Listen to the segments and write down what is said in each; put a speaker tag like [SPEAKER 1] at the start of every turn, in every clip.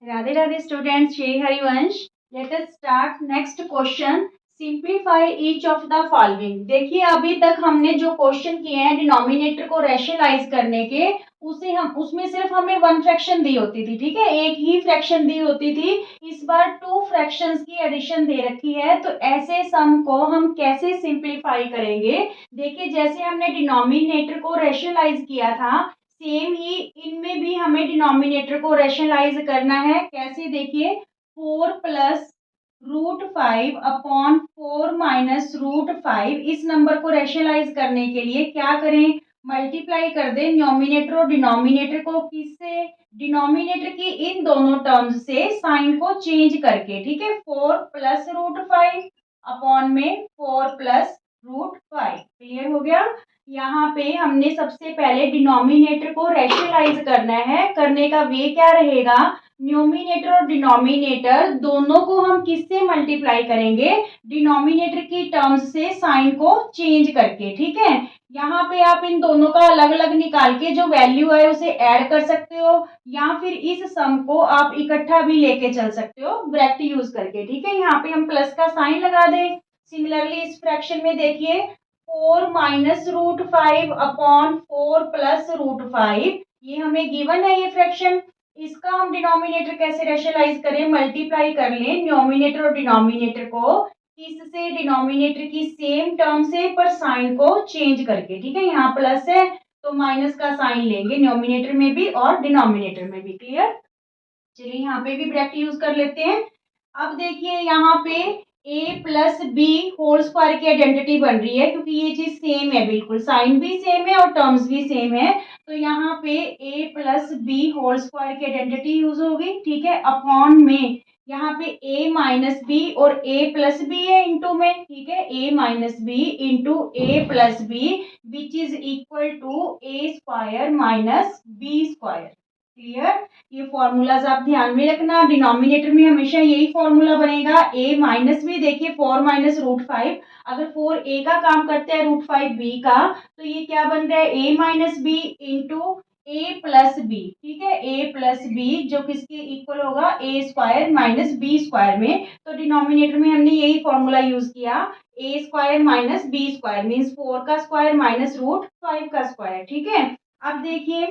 [SPEAKER 1] Radhe Radhe students, Shri Harivansh. Let us start next question. Simplify each of the following. देखिए अभी तक हमने जो क्वेश्चन किए हैं डिनोमिनेटर को रैशनलाइज करने के, उसे हम उसमें सिर्फ हमें वन फ्रैक्शन दी होती थी, ठीक है, एक ही फ्रैक्शन दी होती थी। इस बार टू फ्रैक्शंस की एडिशन दे रखी है, तो ऐसे सम को हम कैसे सिंप्लीफाई करेंगे। देखिए जैसे हमने डिनोमिनेटर को रैशनलाइज किया था, सेम ही इनमें भी हमें डिनोमिनेटर को रैशनलाइज करना है। कैसे, देखिए 4 + √5 अपॉन 4 - √5, इस नंबर को रैशनलाइज करने के लिए क्या करें, मल्टीप्लाई कर दें न्यूमिनेटर और डिनोमिनेटर को। किससे, डिनोमिनेटर की इन दोनों टर्म्स से साइन को चेंज करके, ठीक है। 4 + √5 अपॉन में 4 + √5, क्लियर हो गया। यहाँ पे हमने सबसे पहले डिनोमिनेटर को रैशनलाइज करना है। करने का वे क्या रहेगा, न्यूमिनेटर और डिनोमिनेटर दोनों को हम किससे मल्टीप्लाई करेंगे, डिनोमिनेटर की टर्म्स से साइन को चेंज करके, ठीक है। यहाँ पे आप इन दोनों का अलग अलग निकाल के जो वैल्यू है उसे ऐड कर सकते हो, या फिर इस सम को आप इकट्ठा भी लेके चल सकते हो ब्रैकेट यूज करके, ठीक है। यहाँ पे हम प्लस का साइन लगा दें। सिमिलरली इस फ्रैक्शन में देखिए 4 - √5 अपॉन 4 + √5, ये हमें गिवन है ये फ्रैक्शन। इसका हम डिनोमिनेटर कैसे रैशनलाइज करें, मल्टीप्लाई कर लें न्यूमिनेटर और डिनोमिनेटर को, किससे, डिनोमिनेटर की सेम टर्म से पर साइन को चेंज करके, ठीक है। यहाँ प्लस है तो माइनस का साइन लेंगे न्यूमिनेटर में भी और डिनोमिनेटर में भी, क्लियर। चलिए यहाँ पे भी ब्रैकेट यूज कर लेते हैं। अब देखिए यहाँ पे a + b होल स्क्वायर की आइडेंटिटी बन रही है, क्योंकि ये चीज सेम है, बिल्कुल साइन भी सेम है और टर्म्स भी सेम है। तो यहाँ पे a + b होल स्क्वायर की आइडेंटिटी यूज होगी, ठीक है। अपॉन में यहाँ पे a - b और a + b है इंटू में, ठीक है, a - b into a + b which is equal to a² - b², clear. ये फॉर्मूलाज आप ध्यान में रखना, डिनोमिनेटर में हमेशा यही फॉर्मूला बनेगा। a - b, देखिए 4 - √5, अगर 4 a का काम करता है √5 b का, तो ये क्या बन रहा है, a - b into a + b, ठीक है, a + b जो किसके इक्वल होगा, a² - b² में। तो डिनोमिनेटर में हमने यही फॉर्मूला यूज किया, a² - b² मीन्स 4 का स्क्वायर माइनस √5 का स्क्वायर, ठीक है। अब देखिए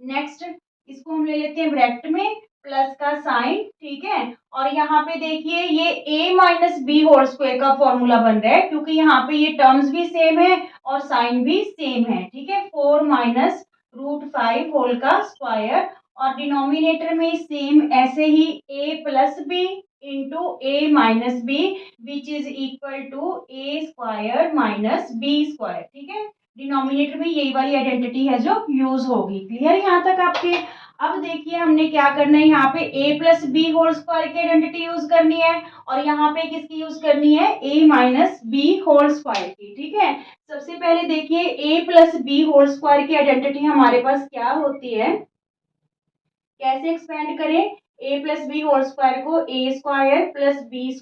[SPEAKER 1] नेक्स्ट, इसको हम ले लेते हैं ब्रैकेट में, प्लस का साइन, ठीक है। और यहाँ पे देखिए ये a - b होल स्क्वायर का फॉर्मूला बन रहा है, क्योंकि यहाँ पे ये टर्म्स भी सेम है और साइन भी सेम है, ठीक है। 4 - √5 होल का स्क्वायर, और डिनोमिनेटर में सेम ऐसे ही a + b into a - b which is equal to a² - b², ठीक है। डिनोमिनेटर में यही वाली आइडेंटिटी है जो यूज होगी, क्लियर यहाँ तक आपके। अब देखिए हमने क्या करना है, यहाँ पे a + b होल स्क्वायर की आइडेंटिटी यूज करनी है, और यहाँ पे किसकी यूज करनी है, a - b होल स्क्वायर की, ठीक है। सबसे पहले देखिए a + b होल स्क्वायर की आइडेंटिटी हमारे पास क्या होती है, कैसे एक्सपेंड करें, a + b होल स्क्वायर को a² + b²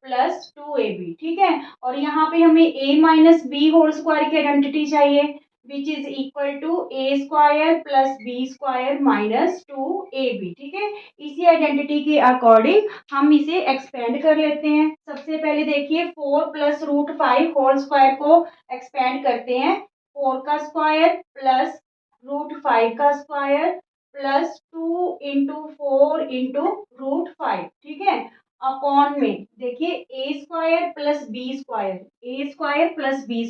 [SPEAKER 1] + 2ab, ठीक है। और यहाँ पे हमें a - b होल स्क्वायर की आइडेंटिटी चाहिए, विच is equal to a² + b² - 2ab, ठीक है। इसी आइडेंटिटी के अकॉर्डिंग हम इसे एक्सपेंड कर लेते हैं। सबसे पहले देखिए 4 + √5 होल स्क्वायर को एक्सपेंड करते हैं, 4 का स्क्वायर प्लस √5 का स्क्वायर +2 इंटू 4 इंटू √5, ठीक है। अपॉन में देखिए a² + b², a² + b²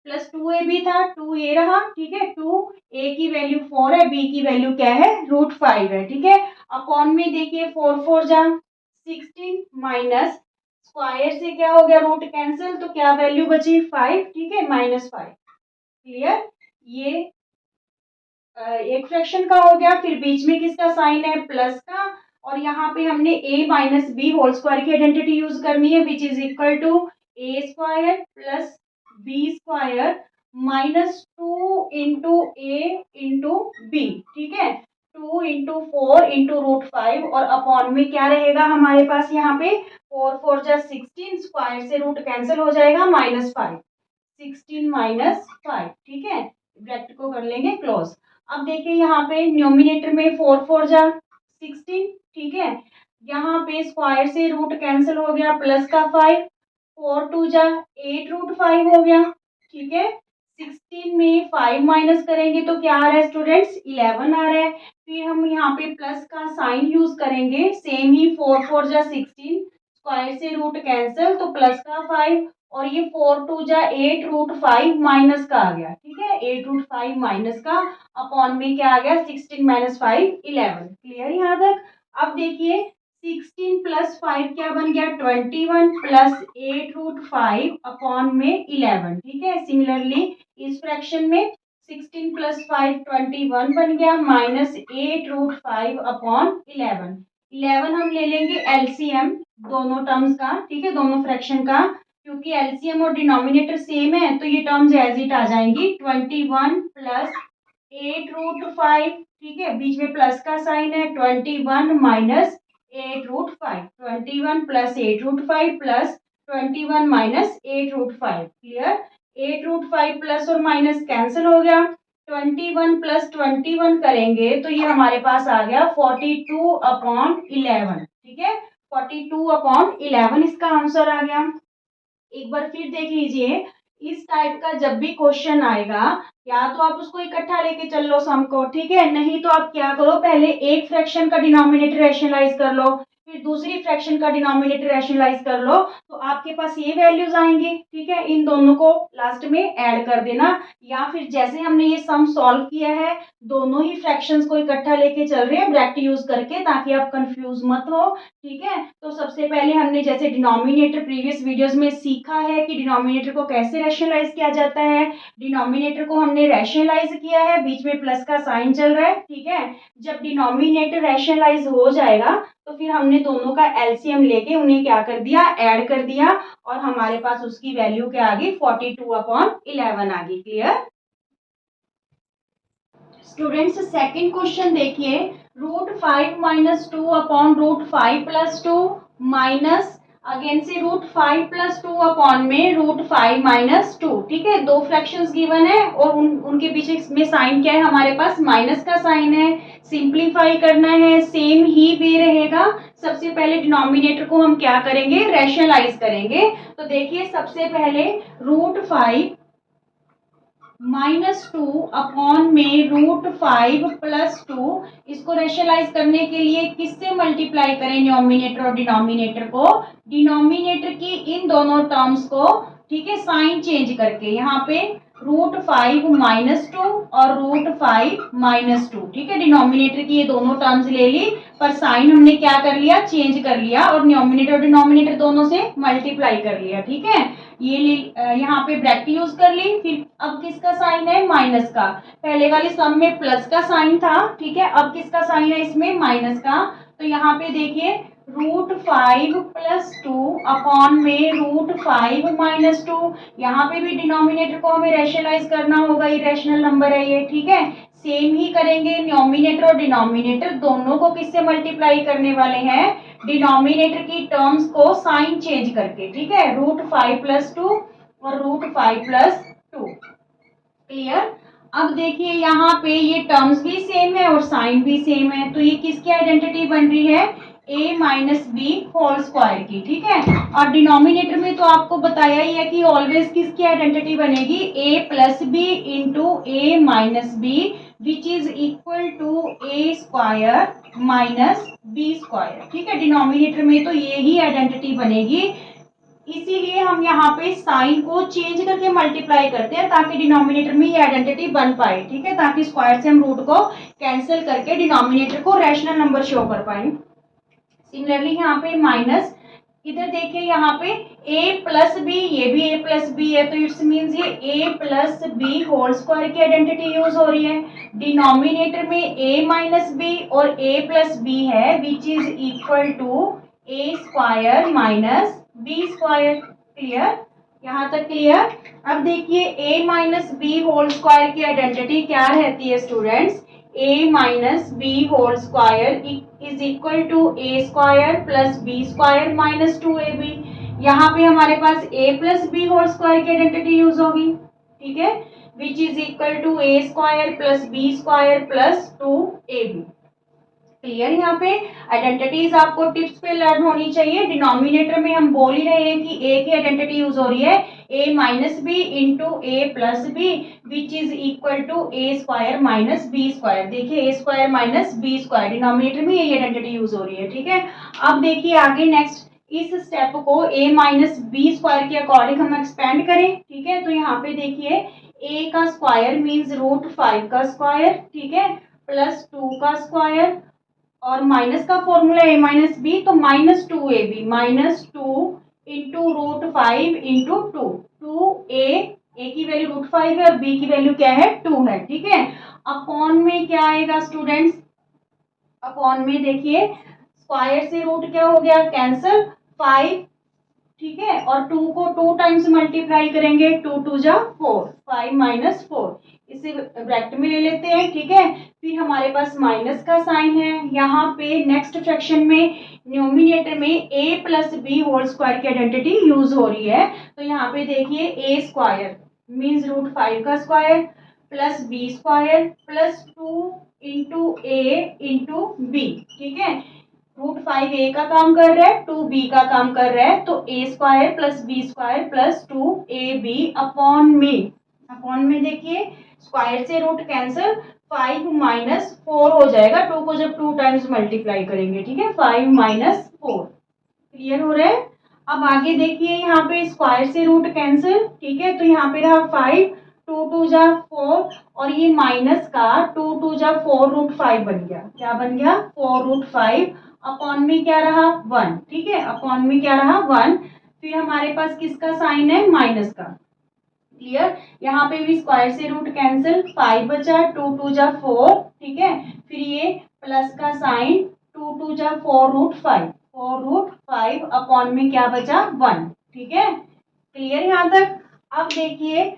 [SPEAKER 1] +2ab था, 2 ये रहा, ठीक है। 2 a की वैल्यू 4 है, b की वैल्यू क्या है, √5 है, ठीक है। अपॉन में देखिए 4 4 जा 16 माइनस स्क्वायर से क्या हो गया, रूट कैंसिल, तो क्या वैल्यू बची 5, ठीक है, -5, क्लियर। ये एक फ्रैक्शन का हो गया, फिर बीच में किसका साइन है, प्लस का। और यहाँ पे हमने a - b होल स्क्वायर की आइडेंटिटी यूज करनी है, which is equal to a² + b² -2 into a into b, ठीक है। 2 इंटू 4 इंटू √5, और अपॉन में क्या रहेगा हमारे पास, यहाँ पे 4 4 जा 16, स्क्वायर से रूट कैंसिल हो जाएगा, -5, 16 - 5, ठीक है। ब्रैकेट को कर लेंगे क्लोज। अब देखिए यहाँ पे न्यूमिनेटर में 4 4 जा 16, ठीक है। यहाँ पे स्क्वायर से रूट कैंसिल हो गया, प्लस का 5, 4 2 जा 8 रूट 5 हो गया, ठीक है। 16 में 5 माइनस करेंगे तो क्या आ रहा है स्टूडेंट्स, 11 आ रहा है। फिर हम यहाँ पे प्लस का साइन यूज करेंगे, सेम ही 4 4 जा 16, स्क्वायर से रूट कैंसिल तो प्लस का 5, और ये 4 2 जा 8 रूट 5 माइनस का आ गया, ठीक है। 8 रूट 5 माइनस का अपॉन में क्या आ गया, 16 माइनस 5 11। क्लियर यहाँ तक। अब देखिए 16 प्लस 5 क्या बन गया, 21 प्लस 8 रूट 5 अपॉन में 11, ठीक है। सिमिलरली इस फ्रैक्शन में 16 प्लस 5 21 बन गया, माइनस 8 रूट 5 अपॉन 11। 11 हम ले लेंगे एलसीएम दोनों टर्म्स का, ठीक है, दोनों फ्रैक्शन का, क्योंकि एलसीएम और डिनोमिनेटर सेम है तो ये टर्म्स एज इट आ जाएंगी। 21 प्लस 8 रूट 5, ठीक है, बीच में प्लस का साइन है, 21 minus 8 root 5, 21 plus 8 root 5 plus 21 minus 8 root 5। Clear. 8 root 5 plus और माइनस कैंसिल हो गया, 21 प्लस 21 करेंगे तो ये हमारे पास आ गया 42 अपॉन 11, ठीक है। 42 अपॉन 11 इसका आंसर आ गया। एक बार फिर देख लीजिए, इस टाइप का जब भी क्वेश्चन आएगा, या तो आप उसको इकट्ठा लेके चल लो सम को, ठीक है, नहीं तो आप क्या करो, पहले एक फ्रैक्शन का डिनोमिनेटर रैशनलाइज कर लो, फिर दूसरी फ्रैक्शन का डिनोमिनेटर रैशनलाइज कर लो, तो आपके पास ये वैल्यूज आएंगी, ठीक है। इन दोनों को लास्ट में ऐड कर देना, या फिर जैसे हमने ये सम सॉल्व किया है, दोनों ही फ्रैक्शंस को इकट्ठा लेके चल रहे हैं ब्रैकेट यूज करके, ताकि आप कंफ्यूज मत हो, ठीक है। तो सबसे पहले हमने जैसे डिनोमिनेटर प्रीवियस वीडियोस में सीखा है कि डिनोमिनेटर को कैसे रैशनलाइज किया जाता है। डिनोमिनेटर को हमने रैशनलाइज किया है, बीच में प्लस का साइन चल रहा है, ठीक है। जब डिनोमिनेटर रैशनलाइज हो जाएगा तो फिर हमने दोनों का एलसीएम लेके उन्हें क्या कर दिया, ऐड कर दिया, और हमारे पास उसकी वैल्यू क्या आ गई, 42 अपॉन 11 आ गई। क्लियर। स्टूडेंट्स सेकंड क्वेश्चन देखिए, root 5 minus 2 upon root 5 plus 2 minus again से रूट 5 प्लस 2 अपॉन में रूट 5 माइनस 2, ठीक है। दो फ्रैक्शंस गिवन है और उनके पीछे में साइन क्या है, हमारे पास माइनस का साइन है। सिंप्लीफाई करना है, सेम ही वे रहेगा। सबसे पहले डिनोमिनेटर को हम क्या करेंगे, रैशनलाइज करेंगे। तो देखिए सबसे पहले रूट 5 -2 अपॉन में रूट 5 प्लस 2, इसको रेशनलाइज करने के लिए किससे मल्टीप्लाई करें, न्यूमरेटर और डिनोमिनेटर को। डिनोमिनेटर की इन दोनों टर्म्स को, ठीक है, साइन चेंज करके, यहाँ पे रूट 5 -2 और रूट 5 -2, ठीक है। डिनोमिनेटर की ये दोनों टर्म्स ले ली, पर साइन हमने क्या कर लिया, चेंज कर लिया, और न्यूमरेटर और डिनोमिनेटर दोनों से मल्टीप्लाई कर लिया, ठीक है। ये यहाँ पे ब्रैकेट यूज कर ली। फिर अब किसका साइन है, माइनस का। पहले वाले सम में प्लस का साइन था, ठीक है, अब किसका साइन है इसमें, माइनस का। तो यहाँ पे देखिए रूट 5 प्लस 2 अपॉन में रूट 5 -2, यहाँ पे भी डिनोमिनेटर को हमें रैशनलाइज करना होगा, इरेशनल नंबर है ये, ठीक है। सेम ही करेंगे, न्यूमरेटर और डिनोमिनेटर दोनों को किससे मल्टीप्लाई करने वाले हैं, डिनोमिनेटर की टर्म्स को साइन चेंज करके, ठीक है। रूट 5 प्लस 2 और रूट 5 प्लस 2। क्लियर। अब देखिए यहाँ पे ये टर्म्स भी सेम है और साइन भी सेम है, तो ये किसकी आइडेंटिटी बन रही है, a minus B whole square की, ठीक है। और डिनोमिनेटर में तो आपको बताया ही है कि ऑलवेज किसकी आइडेंटिटी बनेगी, a plus B into A minus B, which is equal to A square minus B square, ठीक है। डिनोमिनेटर में तो ये ही आइडेंटिटी बनेगी, इसीलिए हम यहाँ पे साइन को चेंज करके मल्टीप्लाई करते हैं, ताकि डिनोमिनेटर में ये आइडेंटिटी बन पाए, ठीक है, ताकि स्क्वायर से हम रूट को कैंसिल करके डिनोमिनेटर को रैशनल नंबर शो कर पाए। सिमिलरली यहाँ पे माइनस, इधर देखिए यहाँ पे a प्लस बी, ये भी a प्लस बी है, तो इट्स मीन्स ये a plus B whole square की आइडेंटिटी यूज हो रही है। डिनोमिनेटर में a माइनस बी और a प्लस बी है, which is equal to a square minus B square. Clear, यहाँ तक क्लियर। अब देखिए a minus B whole square की आइडेंटिटी क्या रहती है students, a minus B whole square is equal to a square plus B square minus 2ab। यहाँ पे हमारे पास a plus B whole square की आइडेंटिटी यूज होगी, ठीक है, which is equal to a square plus B square plus 2ab। Clear? यहाँ पे आइडेंटिटीज आपको टिप्स पे लर्न होनी चाहिए। डिनोमिनेटर में हम बोल ही रहे हैं कि ए की आइडेंटिटी यूज हो रही है a minus B into A plus B which is equal to A square minus B square. देखिए A square minus B square denominator में यही आइडेंटिटी यूज हो रही है, ठीक है। अब देखिए आगे नेक्स्ट इस स्टेप को a माइनस बी स्क्वायर के अकॉर्डिंग हम एक्सपेंड करें, ठीक है। तो यहाँ पे देखिए a का स्क्वायर मीन्स √5 का स्क्वायर, ठीक है, प्लस 2 का स्क्वायर और माइनस का फॉर्मूला a माइनस बी, तो -2ab -2 इंटू √5 इंटू 2 a की वैल्यू √5 है और b की वैल्यू क्या है 2 है, ठीक है। अपॉन में क्या आएगा स्टूडेंट्स, अपॉन में देखिए स्क्वायर से रूट क्या हो गया कैंसिल 5, ठीक है, और 2 को 2 टाइम्स मल्टीप्लाई करेंगे 2 2 जा 4 5 माइनस 4 इसे ब्रैकेट में ले लेते हैं, ठीक है। फिर हमारे पास माइनस का साइन है। यहाँ पे नेक्स्ट फ्रैक्शन में न्यूमिनेटर में a plus B whole square की आइडेंटिटी यूज हो रही है। तो यहाँ पे देखिए a स्क्वायर मीन्स √5 का square plus B square plus 2 into A into B, ठीक है। √5 a का काम कर रहा है 2 b का काम कर रहा है, तो a square plus B square plus 2 ab upon में देखिए स्क्वायर से रूट कैंसिल 5 माइनस 4 हो जाएगा, 2 को जब 2 टाइम्स मल्टीप्लाई करेंगे, ठीक है, 5 माइनस 4। क्लियर हो रहा है? अब आगे देखिए यहाँ पे स्क्वायर से रूट कैंसिल, ठीक है, तो यहाँ पे रहा 5 2 2 जा 4 और ये माइनस का 2 2 जा 4 √5 बन गया। क्या बन गया 4 √5 अपॉन में क्या रहा 1, ठीक है, अपॉन में क्या रहा 1। फिर हमारे पास किसका साइन है माइनस का। क्लियर? यहाँ पे भी स्क्वायर से रूट कैंसिल 5 बचा 2 2 जा 4, ठीक है, फिर ये प्लस का साइन 2 2 जा 4 √5 अपॉन में क्या बचा 1, ठीक है। क्लियर यहाँ तक? अब देखिए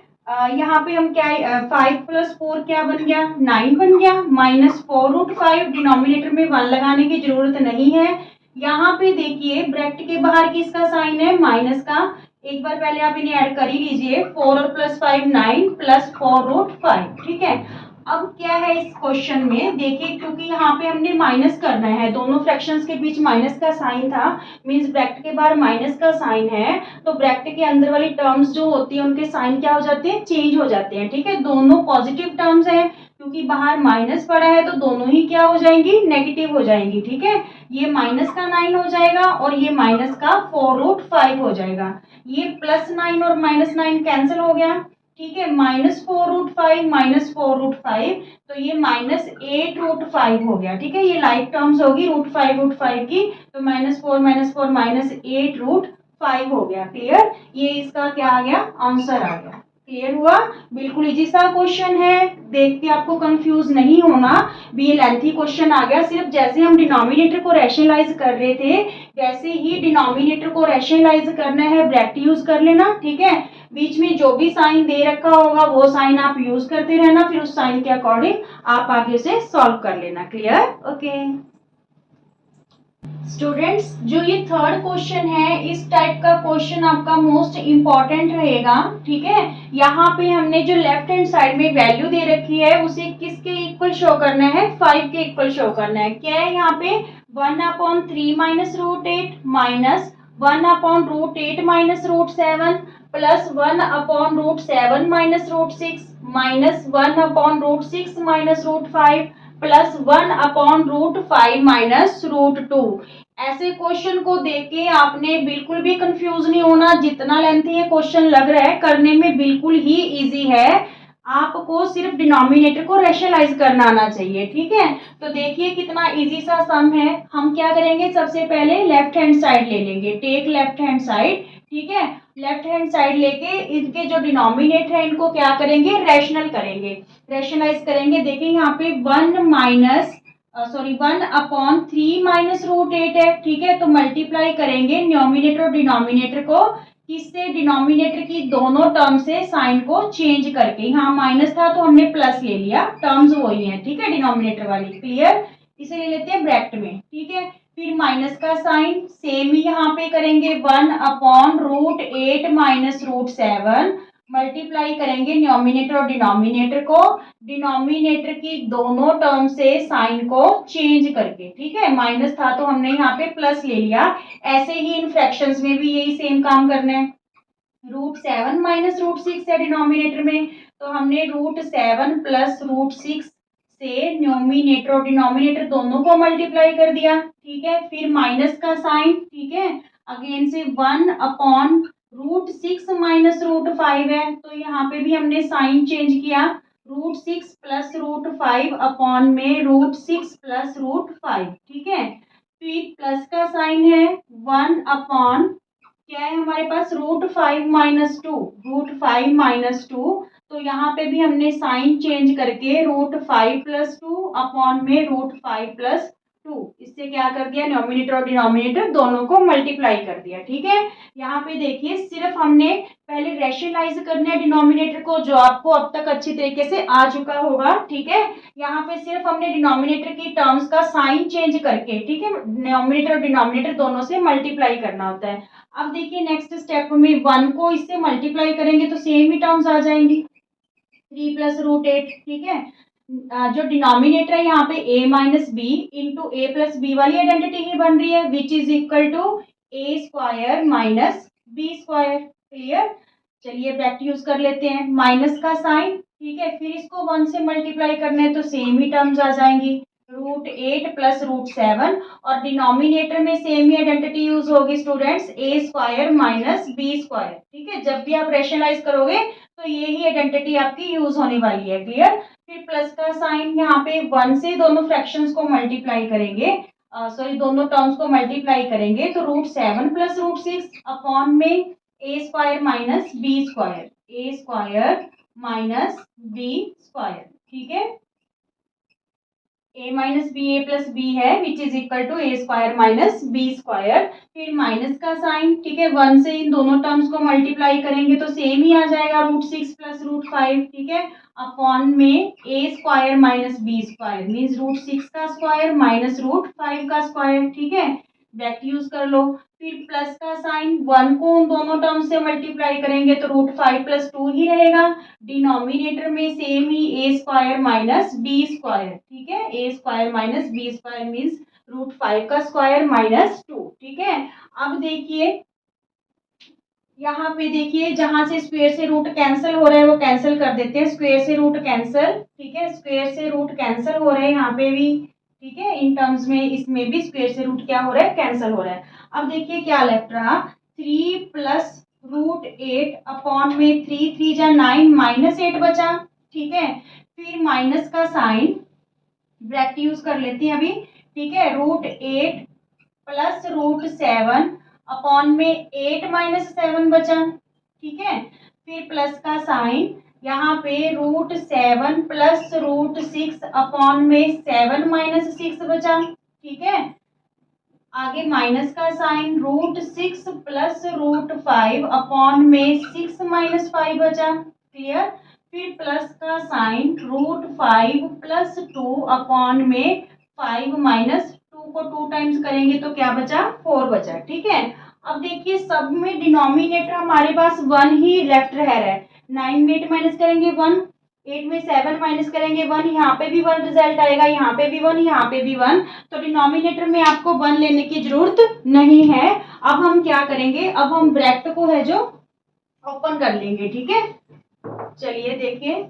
[SPEAKER 1] यहाँ पे हम क्या 5 प्लस 4 क्या बन गया 9 बन गया, -4 √5 डिनोमिनेटर में 1 लगाने की जरूरत नहीं है। यहाँ पे देखिए ब्रैकेट के बाहर किसका साइन है माइनस का, एक बार पहले आप इन्हें ऐड कर ही लीजिए 4 और प्लस 5 9 प्लस 4 √5, ठीक है। अब क्या है इस क्वेश्चन में देखिए, क्योंकि यहाँ पे हमने माइनस करना है, दोनों फ्रैक्शंस के बीच माइनस का साइन था, मींस ब्रैकेट के बाहर माइनस का साइन है, तो ब्रैकेट के अंदर वाली टर्म्स जो होती है उनके साइन क्या हो जाते हैं चेंज हो जाते हैं, ठीक है। दोनों पॉजिटिव टर्म्स हैं, क्योंकि बाहर माइनस पड़ा है तो दोनों ही क्या हो जाएंगी नेगेटिव हो जाएंगी, ठीक है। ये माइनस का 9 हो जाएगा और ये माइनस का 4 √5 हो जाएगा। ये +9 और -9 कैंसिल हो गया, ठीक है, -4 √5 तो ये -8 √5 हो गया, ठीक है। ये लाइक टर्म्स होगी √5 की, तो -4 -8 √5 हो गया। क्लियर? ये इसका क्या आ गया आंसर आ गया। क्लियर हुआ? बिल्कुल इजी सा क्वेश्चन है, देख के आपको कंफ्यूज नहीं होना भी ये लेंथी क्वेश्चन आ गया। सिर्फ जैसे हम डिनोमिनेटर को रैशनलाइज कर रहे थे वैसे ही डिनोमिनेटर को रैशनलाइज करना है, ब्रैकेट यूज कर लेना, ठीक है। बीच में जो भी साइन दे रखा होगा वो साइन आप यूज करते रहना, फिर उस साइन के अकॉर्डिंग आप आगे से सॉल्व कर लेना। क्लियर? ओके स्टूडेंट्स, जो ये थर्ड क्वेश्चन है इस टाइप का क्वेश्चन आपका मोस्ट इंपॉर्टेंट रहेगा, ठीक है। यहाँ पे हमने जो लेफ्ट हैंड साइड में वैल्यू दे रखी है उसे किसके इक्वल शो करना है 5 के इक्वल शो करना है। क्या है यहाँ पे 1/3 minus √8 minus 1/√8 minus √7 plus 1/√7 minus √6 minus 1/√6 minus √5 plus 1/√5 minus √2। ऐसे क्वेश्चन को देख के आपने बिल्कुल भी कंफ्यूज नहीं होना, जितना लेंथी ये क्वेश्चन लग रहा है करने में बिल्कुल ही इजी है, आपको सिर्फ डिनोमिनेटर को रैशनलाइज करना आना चाहिए, ठीक है। तो देखिए कितना इजी सा सम है। हम क्या करेंगे सबसे पहले लेफ्ट हैंड साइड ले लेंगे, टेक लेफ्ट हैंड साइड, ठीक है। लेफ्ट हैंड साइड लेके इनके जो डिनोमिनेटर है इनको क्या करेंगे रैशनल करेंगे, रैशनलाइज करेंगे। देखिए यहाँ पे 1/3 माइनस √8 है, ठीक है, तो मल्टीप्लाई करेंगे न्यूमिनेटर और डिनोमिनेटर को, किससे डिनोमिनेटर की दोनों टर्म से साइन को चेंज करके, यहाँ माइनस था तो हमने प्लस ले लिया, टर्म्स वही है, ठीक है, डिनोमिनेटर वाली। क्लियर? इसे ले लेते हैं ब्रैकेट में, ठीक है। फिर माइनस का साइन सेम ही यहाँ पे करेंगे 1/√8 माइनस √7 मल्टीप्लाई करेंगे न्यूमरेटर और डिनोमिनेटर को, डिनोमिनेटर की दोनों टर्म से साइन को चेंज करके, ठीक है। माइनस था तो हमने यहाँ पे प्लस ले लिया। ऐसे ही इन फ्रैक्शंस में भी यही सेम काम करना है। √7 माइनस √6 है डिनोमिनेटर में, तो हमने √7 प्लस √6 से न्यूमरेटर और डिनोमिनेटर दोनों को मल्टीप्लाई कर दिया, ठीक है। फिर माइनस का साइन, ठीक है, अगेन से 1 अपॉन √6 माइनस √5 है, तो यहाँ पे भी हमने साइन चेंज किया, √6 प्लस √5 अपॉन में √6 प्लस √5, ठीक है। फिर प्लस का साइन है 1 अपॉन क्या है हमारे पास √5 माइनस 2, √5 - 2, तो यहाँ पे भी हमने साइन चेंज करके √5 प्लस 2 अपॉन में √5 प्लस 2, इससे क्या कर दिया, न्यूमरेटर और डिनोमिनेटर दोनों को मल्टीप्लाई कर दिया, ठीक है। यहाँ पे देखिए सिर्फ हमने पहले रैशनलाइज करना है डिनोमिनेटर को, जो आपको अब तक अच्छी तरीके से आ चुका होगा, ठीक है। यहाँ पे सिर्फ हमने डिनोमिनेटर की टर्म्स का साइन चेंज करके, ठीक है, न्यूमरेटर और डिनोमिनेटर दोनों से मल्टीप्लाई करना होता है। अब देखिए नेक्स्ट स्टेप में 1 को इससे मल्टीप्लाई करेंगे तो सेम ही टर्म्स आ जाएंगी, 3 प्लस √8, ठीक है। जो डिनोमिनेटर है यहाँ पे a minus B into A plus B वाली आइडेंटिटी ही बन रही है, which is equal to A square minus B square. Clear. चलिए ब्रैकेट यूज कर लेते हैं, माइनस का साइन, ठीक है, फिर इसको 1 से मल्टीप्लाई करना है तो सेम ही टर्म्स आ जाएंगी, √8 प्लस √7, और डिनोमिनेटर में सेम ही आइडेंटिटी यूज होगी स्टूडेंट्स, ए स्क्वायर माइनस बी स्क्वायर, ठीक है। जब भी आप रेशनलाइज करोगे तो ये ही आइडेंटिटी आपकी यूज होने वाली है। क्लियर। फिर प्लस का साइन, यहाँ पे 1 से दोनों फ्रैक्शंस को मल्टीप्लाई करेंगे, सॉरी दोनों टर्म्स को मल्टीप्लाई करेंगे तो √7 प्लस √6 अपॉन में A square minus B square, A square minus B square, ठीक है। a minus B A plus B है, which is equal to A square minus B square. फिर माइनस का साइन, ठीक है, 1 से इन दोनों टर्म्स को मल्टीप्लाई करेंगे तो सेम ही आ जाएगा, √6 प्लस √5, ठीक है, अपॉन में A square minus B square, means √6 का स्क्वायर माइनस √5 का स्क्वायर, ठीक है। ब्रैकेट यूज कर लो। फिर प्लस का साइन, 1 को उन दोनों टर्म से मल्टीप्लाई करेंगे तो √5 प्लस 2 ही रहेगा, डिनोमिनेटर में सेम ही A square minus B square, ठीक है, A square minus B square means √5 का स्क्वायर माइनस 2, ठीक है। अब देखिए यहाँ पे देखिए जहां से स्क्वायर से रूट कैंसिल हो रहा है वो कैंसिल कर देते हैं, स्क्वायर से रूट कैंसिल, ठीक है, स्क्वायर से रूट कैंसिल हो रहे हैं यहाँ पे भी, ठीक है, इन टर्म्स में इसमें भी स्क्वायर से रूट क्या हो रहा है, कैंसिल हो रहा है। अब देखिए क्या लेफ्ट रहा, 3 प्लस √8 अपॉन में 3 3 जा 9 -8 बचा, ठीक है। फिर माइनस का साइन, ब्रैकेट यूज कर लेते हैं अभी, ठीक है, √8 प्लस √7 अपॉन में 8 - 7 बचा, ठीक है। फिर प्लस का साइन, यहाँ पे √7 प्लस √6 अपॉन में 7 - 6 बचा, ठीक है। आगे माइनस का साइन, √6 प्लस √5 अपॉन में 6 - 5 बचा। क्लियर। फिर प्लस का साइन, √5 प्लस 2 अपॉन में 5 माइनस 2 को 2 टाइम्स करेंगे तो क्या बचा, 4 बचा, ठीक है। अब देखिए सब में डिनोमिनेटर हमारे पास 1 ही लेफ्ट रह रहा है, 9 में 8 माइनस करेंगे 1, 8 में 7 माइनस करेंगे 1, यहाँ पे भी 1 रिजल्ट आएगा, यहाँ पे भी 1, यहाँ पे भी 1, तो डिनोमिनेटर में आपको 1 लेने की जरूरत नहीं है। अब हम क्या करेंगे, अब हम ब्रैकेट को है जो ओपन कर लेंगे, ठीक है। चलिए देखिए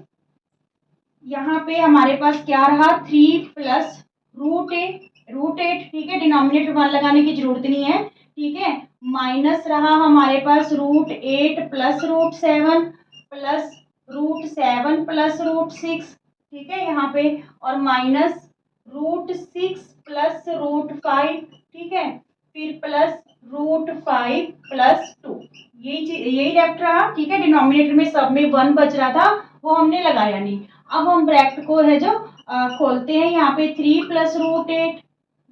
[SPEAKER 1] यहाँ पे हमारे पास क्या रहा, 3 प्लस √8, ठीक है, डिनोमिनेटर 1 लगाने की जरूरत नहीं है, ठीक है। माइनस रहा हमारे पास √8 प्लस √7 प्लस √7 प्लस √6, ठीक है यहाँ पे, और माइनस √6 प्लस √5, ठीक है, फिर प्लस √5 प्लस 2, यही लेफ्ट रहा, ठीक है। डिनोमिनेटर में सब में 1 बच रहा था, वो हमने लगाया नहीं। अब हम ब्रैकेट को है जो खोलते हैं, यहाँ पे 3 प्लस √8,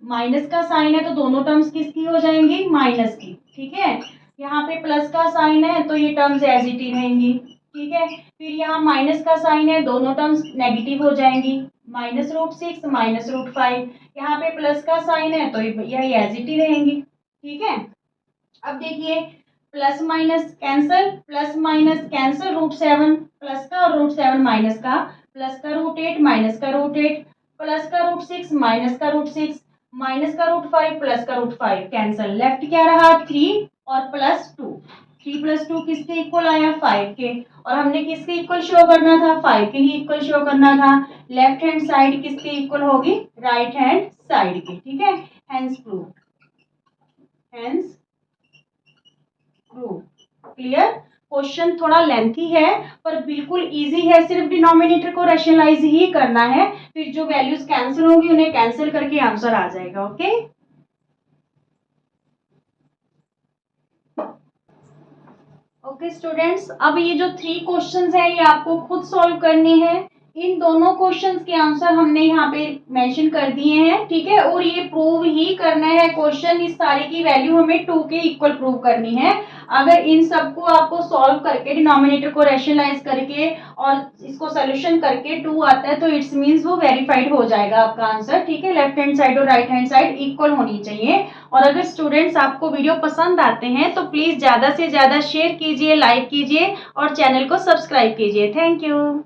[SPEAKER 1] माइनस का साइन है तो दोनों टर्म्स किसकी हो जाएंगी, माइनस की, ठीक है। यहाँ पे प्लस का साइन है तो ये टर्म्स एज इट इज रहेंगी, ठीक है। फिर यहाँ माइनस का साइन है, दोनों टर्म्स नेगेटिव हो जाएंगी, माइनस √6 माइनस √5, यहाँ पे प्लस का साइन है तो यह एज इट इज रहेंगी, ठीक है। अब देखिए प्लस माइनस कैंसल, √7 प्लस का और √7 माइनस का, प्लस का √8 माइनस का √8, प्लस का √6 माइनस का √6, माइनस का √5 प्लस का √5 कैंसल, लेफ्ट क्या रहा 3 और +2। 3 + 2 किसके इक्वल आया 5 के, और हमने किसके इक्वल शो करना था 5 के ही इक्वल शो करना था। लेफ्ट हैंड साइड किसके इक्वल होगी राइट हैंड साइड के, ठीक है। Hence prove, hence prove. Clear. Question थोड़ा लेंथी है पर बिल्कुल इजी है, सिर्फ डिनोमिनेटर को रैशनलाइज ही करना है, फिर जो वैल्यूज कैंसिल होगी उन्हें कैंसिल करके आंसर आ जाएगा। ओके ओके स्टूडेंट्स, अब ये जो 3 क्वेश्चंस हैं ये आपको खुद सॉल्व करने हैं। इन दोनों क्वेश्चंस के आंसर हमने यहाँ पे मेंशन कर दिए हैं, ठीक है। और ये प्रूव ही करना है क्वेश्चन, इस सारे की वैल्यू हमें 2 के इक्वल प्रूव करनी है। अगर इन सबको आपको सॉल्व करके डिनोमिनेटर को रैशनलाइज करके और इसको सोल्यूशन करके 2 आता है तो इट्स मीन्स वो वेरीफाइड हो जाएगा आपका आंसर, ठीक है। लेफ्ट हैंड साइड और राइट हैंड साइड इक्वल होनी चाहिए। और अगर स्टूडेंट्स आपको वीडियो पसंद आते हैं तो प्लीज ज्यादा से ज्यादा शेयर कीजिए, लाइक कीजिए और चैनल को सब्सक्राइब कीजिए। Thank you.